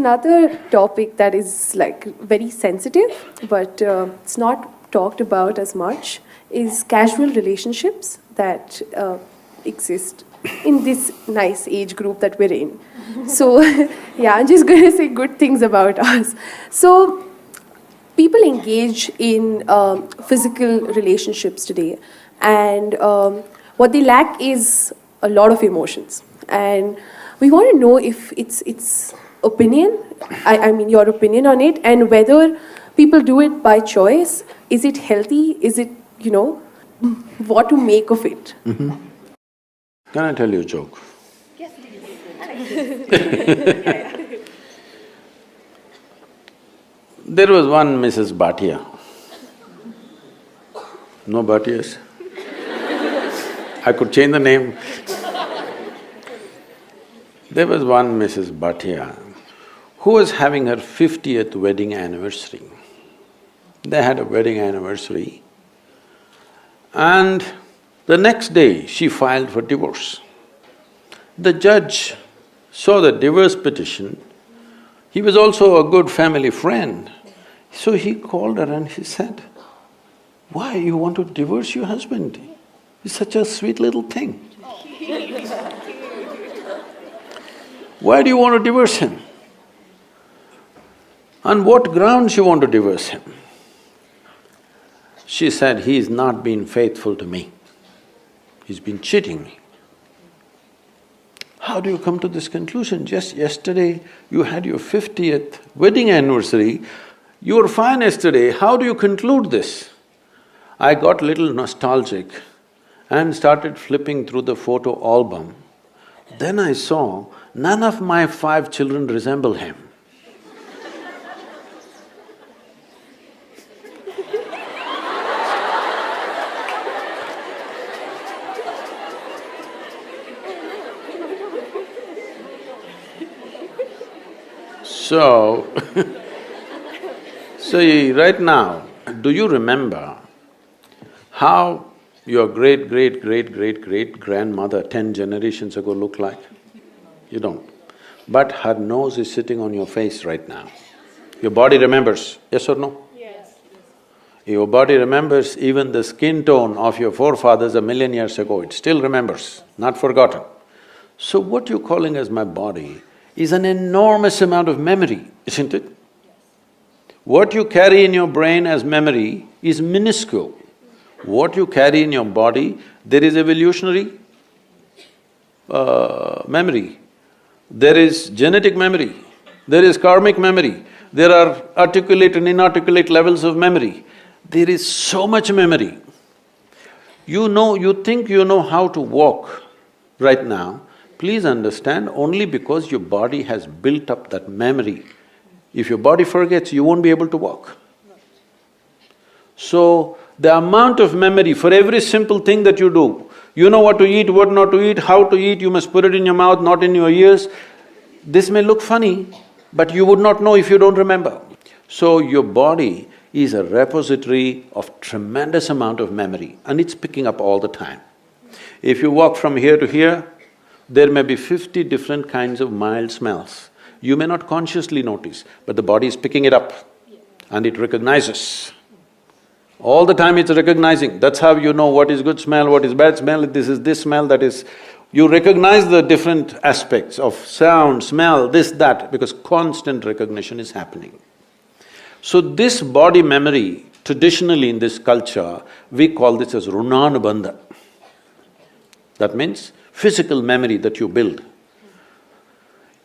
another topic that is like very sensitive, but it's not talked about as much, is casual relationships that exist in this nice age group that we're in. So, yeah, I'm just going to say good things about us. So, people engage in physical relationships today, and what they lack is a lot of emotions. And we want to know if it's opinion, I mean your opinion on it, and whether people do it by choice. Is it healthy? Is it, what to make of it? Mm-hmm. Can I tell you a joke? Yes, please. There was one Mrs. Bhatia. No Bhatias? I could change the name. There was one Mrs. Bhatia who was having her 50th wedding anniversary. They had a wedding anniversary, and the next day she filed for divorce. The judge saw the divorce petition. He was also a good family friend. So he called her and he said, "Why you want to divorce your husband? He's such a sweet little thing. Why do you want to divorce him? On what grounds you want to divorce him?" She said, "He's not been faithful to me. He's been cheating me." How do you come to this conclusion? Just yesterday you had your 50th wedding anniversary, you were fine yesterday, how do you conclude this? I got little nostalgic and started flipping through the photo album. Then I saw none of my 5 children resemble him. So, right now, do you remember how your great-great-great-great-grandmother 10 generations ago looked like? You don't. But her nose is sitting on your face right now. Your body remembers, yes or no? Yes. Your body remembers even the skin tone of your forefathers 1,000,000 years ago, it still remembers, not forgotten. So what you're calling as my body is an enormous amount of memory, isn't it? What you carry in your brain as memory is minuscule. What you carry in your body, there is evolutionary memory, there is genetic memory, there is karmic memory, there are articulate and inarticulate levels of memory. There is so much memory. You think you know how to walk right now, please understand, only because your body has built up that memory. If your body forgets, you won't be able to walk. So, the amount of memory for every simple thing that you do, you know what to eat, what not to eat, how to eat, you must put it in your mouth, not in your ears. This may look funny, but you would not know if you don't remember. So, your body is a repository of tremendous amount of memory and it's picking up all the time. If you walk from here to here, there may be 50 different kinds of mild smells. You may not consciously notice, but the body is picking it up and it recognizes. All the time it's recognizing, that's how you know what is good smell, what is bad smell, this is this smell, that is… You recognize the different aspects of sound, smell, this, that, because constant recognition is happening. So this body memory, traditionally in this culture, we call this as runanubandha. That means physical memory that you build.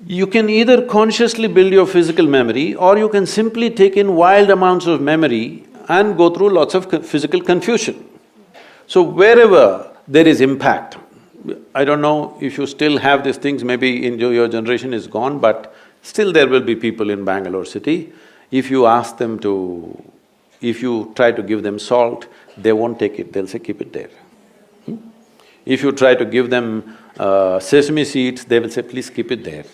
You can either consciously build your physical memory or you can simply take in wild amounts of memory and go through lots of physical confusion. So wherever there is impact, I don't know if you still have these things, maybe in your generation is gone, but still there will be people in Bangalore city, if you ask them to… if you try to give them salt, they won't take it, they'll say, keep it there. If you try to give them sesame seeds, they will say, please keep it there.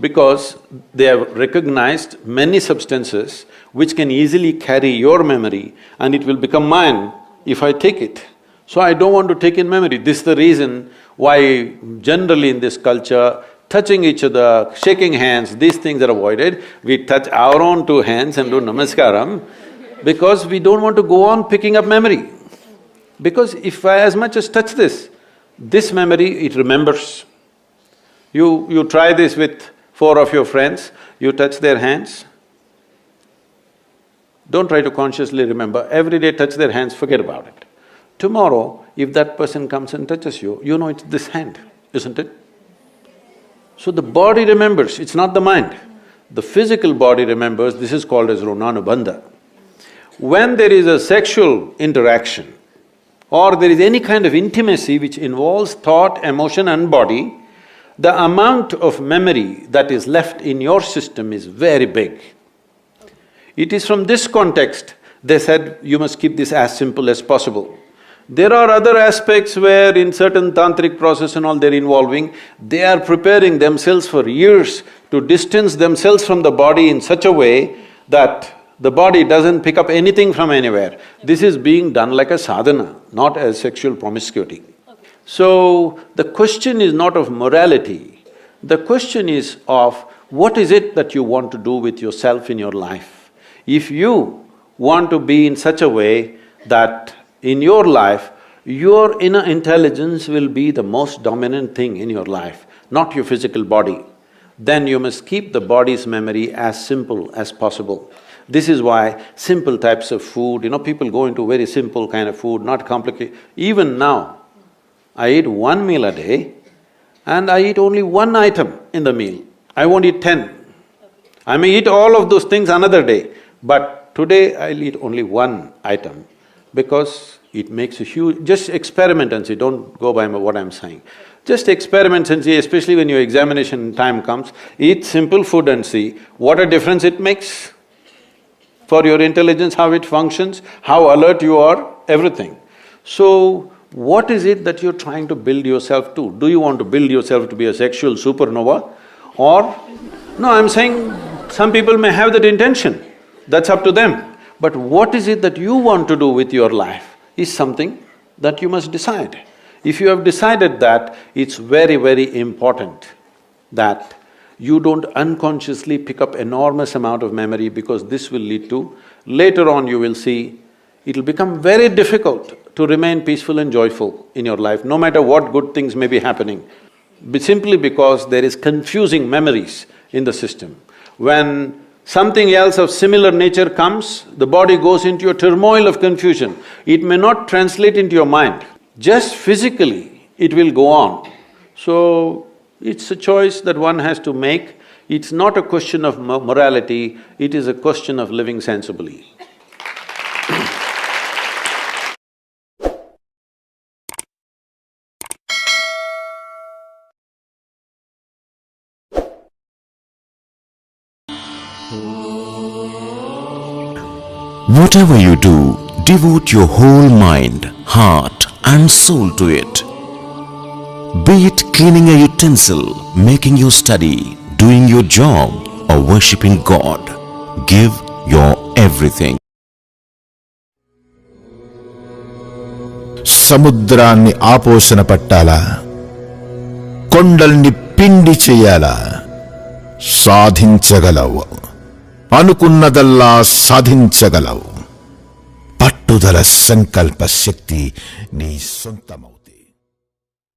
Because they have recognized many substances which can easily carry your memory and it will become mine if I take it. So I don't want to take in memory. This is the reason why generally in this culture, touching each other, shaking hands, these things are avoided. We touch our own two hands and do namaskaram because we don't want to go on picking up memory. Because if I as much as touch this memory, it remembers. You try this with 4 of your friends, you touch their hands. Don't try to consciously remember, every day touch their hands, forget about it. Tomorrow, if that person comes and touches you, you know it's this hand, isn't it? So the body remembers, it's not the mind. The physical body remembers, this is called as runanubandha. When there is a sexual interaction or there is any kind of intimacy which involves thought, emotion and body, the amount of memory that is left in your system is very big. It is from this context they said you must keep this as simple as possible. There are other aspects where in certain tantric process and all they're involving, they are preparing themselves for years to distance themselves from the body in such a way that the body doesn't pick up anything from anywhere. This is being done like a sadhana, not as sexual promiscuity. So, the question is not of morality, the question is of what is it that you want to do with yourself in your life. If you want to be in such a way that in your life, your inner intelligence will be the most dominant thing in your life, not your physical body, then you must keep the body's memory as simple as possible. This is why simple types of food, people go into very simple kind of food, not complicated. Even now, I eat 1 meal a day and I eat only 1 item in the meal. I won't eat 10. I may eat all of those things another day, but today I'll eat only 1 item because it makes a huge… Just experiment and see, don't go by what I'm saying. Just experiment and see, especially when your examination time comes, eat simple food and see what a difference it makes for your intelligence, how it functions, how alert you are, everything. So, what is it that you're trying to build yourself to? Do you want to build yourself to be a sexual supernova? Or… No, I'm saying some people may have that intention, that's up to them. But what is it that you want to do with your life is something that you must decide. If you have decided that, it's very, very important that you don't unconsciously pick up enormous amount of memory because this will lead to… Later on you will see, it'll become very difficult to remain peaceful and joyful in your life, no matter what good things may be happening, simply because there is confusing memories in the system. When something else of similar nature comes, the body goes into a turmoil of confusion. It may not translate into your mind, just physically it will go on. So, it's a choice that one has to make. It's not a question of morality, it is a question of living sensibly. Whatever you do, devote your whole mind, heart and soul to it. Be it cleaning a utensil, making your study, doing your job or worshipping God, give your everything. సముద్రాన్ని ఆపోసన పట్టాలా, కొండల్ని పిండి చెయ్యాలా, సాధించగలవు. అనుకున్నదల్లా సాధించగలవు. పట్టుదల సంకల్ప శక్తి నీ సొంతమవు.